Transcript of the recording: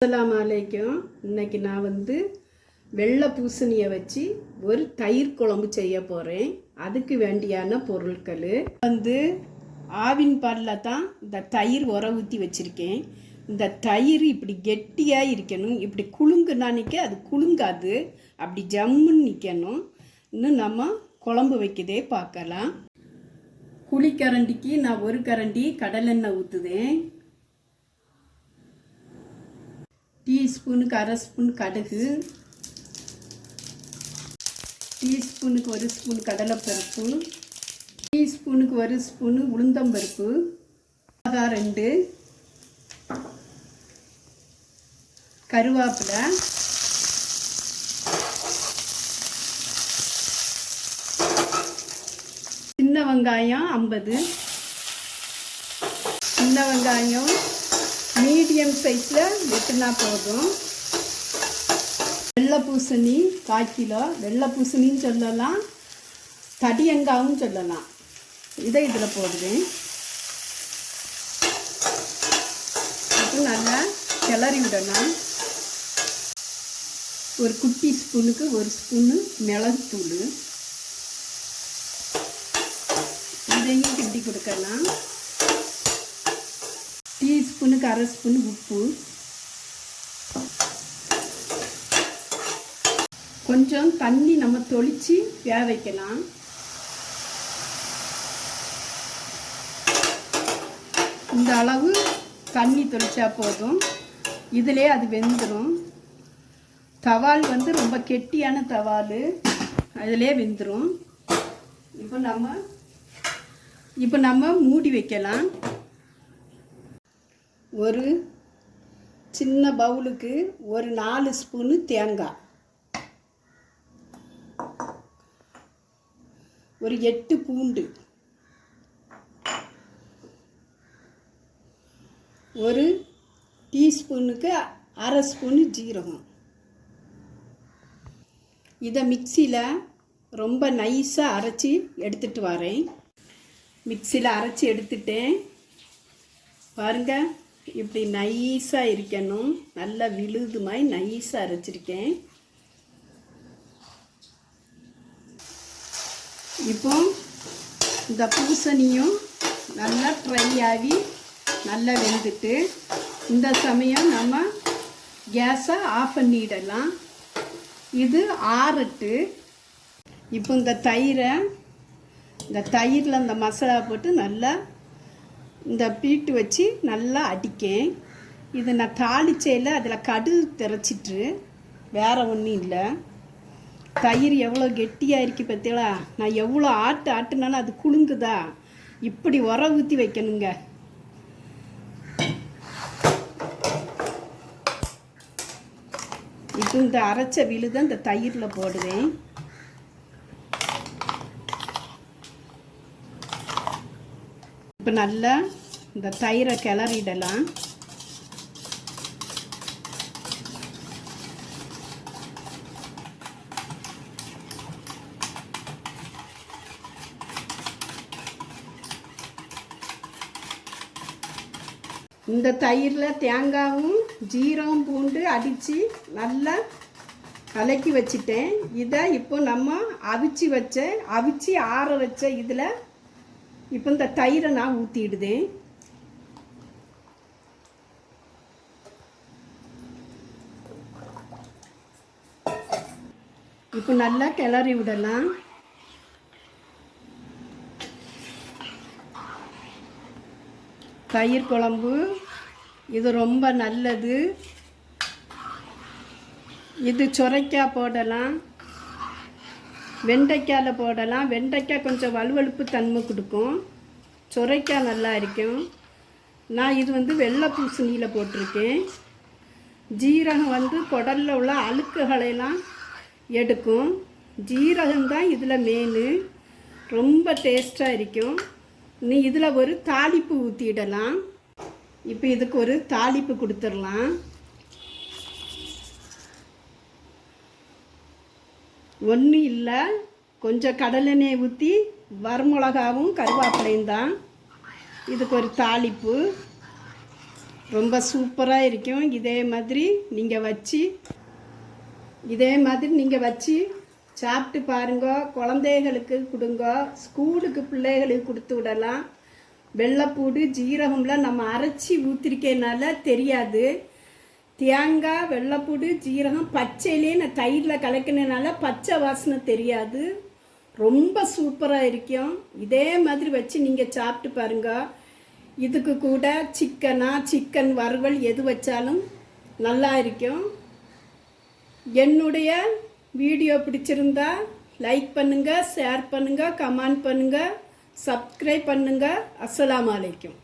அஸ்ஸலாமு அலைக்கும். இன்னைக்கு நான் வெள்ளை பூசணியை வச்சு ஒரு தயிர் குழம்பு செய்ய போகிறேன். அதுக்கு வேண்டியான பொருட்கள் ஆவின் பாலில் தான் இந்த தயிர் உர ஊற்றி வச்சுருக்கேன். இந்த தயிர் இப்படி கெட்டியாக இருக்கணும். இப்படி குலுங்குனா நிற்க அது குலுங்காது, அப்படி ஜம்முன்னு நிற்கணும். இன்னும் நம்ம குழம்பு வைக்கதே பார்க்கலாம். குழிக்கரண்டிக்கு நான் ஒரு கரண்டி கடலெண்ணெய் ஊற்றுதேன். டீஸ்பூனுக்கு அரை ஸ்பூன் கடுகு, டீஸ்பூனுக்கு ஒரு ஸ்பூன் கடலைப்பருப்பு, டீஸ்பூனுக்கு ஒரு ஸ்பூனு உளுந்தம்பருப்பு, மிளகாய் 2, கருவேப்பிலை, சின்ன வெங்காயம் 50, சின்ன வெங்காயம் மீடியம் சைஸில் வெட்டினா போதும். வெள்ளை பூசணி 1/4 கிலோ. வெள்ளை பூசணின்னு சொல்லலாம், தடியங்காவும் சொல்லலாம். இதை இதில் போடுவேன். இப்போ நல்லா கிளறி விடணும். ஒரு குட்டி ஸ்பூனுக்கு ஒரு ஸ்பூனு மிளகுத்தூள், இதையும் கிண்டி கொடுக்கலாம். டீஸ்பூனுக்கு அரை ஸ்பூன் உப்பு, கொஞ்சம் தண்ணி நம்ம தொளிச்சு வேக வைக்கலாம். இந்த அளவு தண்ணி தொளிச்சா போதும், இதிலே அது வெந்துடும். தவால் ரொம்ப கெட்டியான தவால், அதிலே வெந்துடும். இப்போ நம்ம மூடி வைக்கலாம். ஒரு சின்ன பவுலுக்கு ஒரு 4 ஸ்பூனு தேங்காய், ஒரு 8 பூண்டு, ஒரு டீஸ்பூனுக்கு அரை ஸ்பூனு ஜீரகம். இதை மிக்சியில் ரொம்ப நைஸாக அரைச்சி எடுத்துகிட்டு வரேன். மிக்சியில் அரைச்சி எடுத்துட்டேன். பாருங்கள், இப்படி நைஸாக இருக்கணும். நல்லா விழுது மாதிரி நைஸாக அரைச்சிருக்கேன். இப்போ இந்த பூசணியும் நல்லா ட்ரை ஆகி நல்லா வெந்துட்டு, இந்த சமயம் நம்ம கேஸை ஆஃப் பண்ணிடலாம். இது ஆறட்டு. இப்போ இந்த தயிரில் இந்த மசாலா போட்டு நல்லா இந்த பீட்டு வச்சு நல்லா அடிக்கேன். இது நான் தாளிச்சையில் அதில் கடுகு திரைச்சிட்டு, வேறு ஒன்றும் இல்லை. தயிர் எவ்வளோ கெட்டியாக இருக்கு பார்த்தீங்களா? நான் எவ்வளோ ஆட்டுனாலும் அது குலுங்குதா? இப்படி உர ஊற்றி வைக்கணுங்க. இப்போ இந்த அரைச்ச விழுதை இந்த தயிரில் போடுவேன். இப்போ நல்லா இந்த தயிரை கிளறிடலாம். இந்த தயிரில் தேங்காயும் ஜீரகம் பூண்டு அடித்து நல்லா கலக்கி வச்சுட்டேன். இதை இப்போ நம்ம அவிச்சு ஆற வச்ச இதில் இப்போ இந்த தயிரை நான் ஊற்றிடுதேன். இப்போ நல்லா கிளறி விடலாம். தயிர் குழம்பு இது ரொம்ப நல்லது. இது சுரைக்காய் போடலாம், வெண்டைக்காயில் போடலாம். வெண்டைக்காய் கொஞ்சம் வலுவழுப்பு தன்மை கொடுக்கும், சுரைக்காய் நல்லா இருக்கும். நான் இது வெள்ளை பூசணியில் போட்டிருக்கேன். ஜீரகம் குடலில் உள்ள அழுக்குகளையெல்லாம் எடுக்கும். ஜீரகம்தான் இதில் மெயின், ரொம்ப டேஸ்ட்டாக இருக்கும். நீ இதில் ஒரு தாளிப்பு ஊற்றிடலாம். இப்போ இதுக்கு ஒரு தாளிப்பு கொடுத்துடலாம். ஒன்றும் இல்லை, கொஞ்சம் கடலெண்ணெய் ஊற்றி வரமிளகாவும் கருவேப்பிலையும் தான் இதுக்கு ஒரு தாளிப்பு. ரொம்ப சூப்பராக இருக்கும். இதே மாதிரி நீங்கள் வச்சு சாப்பிட்டு பாருங்க. குழந்தைகளுக்கு கொடுங்க, ஸ்கூலுக்கு பிள்ளைகளுக்கு கொடுத்து விடலாம். வெள்ளைப்பூடு ஜீரகம்லாம் நம்ம அரைச்சி ஊற்றிருக்கனால தெரியாது. தேங்காய், வெள்ளைப்பூடு, ஜீரகம் பச்சையிலே நான் தயிரில் கலக்கினனால பச்சை வாசனை தெரியாது. ரொம்ப சூப்பராக இருக்கும். இதே மாதிரி வச்சு நீங்கள் சாப்பிட்டு பாருங்க. இதுக்கு கூட சிக்கன் வறுவல் எது வச்சாலும் நல்லா இருக்கும். என்னுடைய வீடியோ பிடிச்சிருந்தா லைக் பண்ணுங்கள், ஷேர் பண்ணுங்கள், கமெண்ட் பண்ணுங்கள், சப்ஸ்கிரைப் பண்ணுங்கள். அஸ்ஸலாமு அலைக்கும்.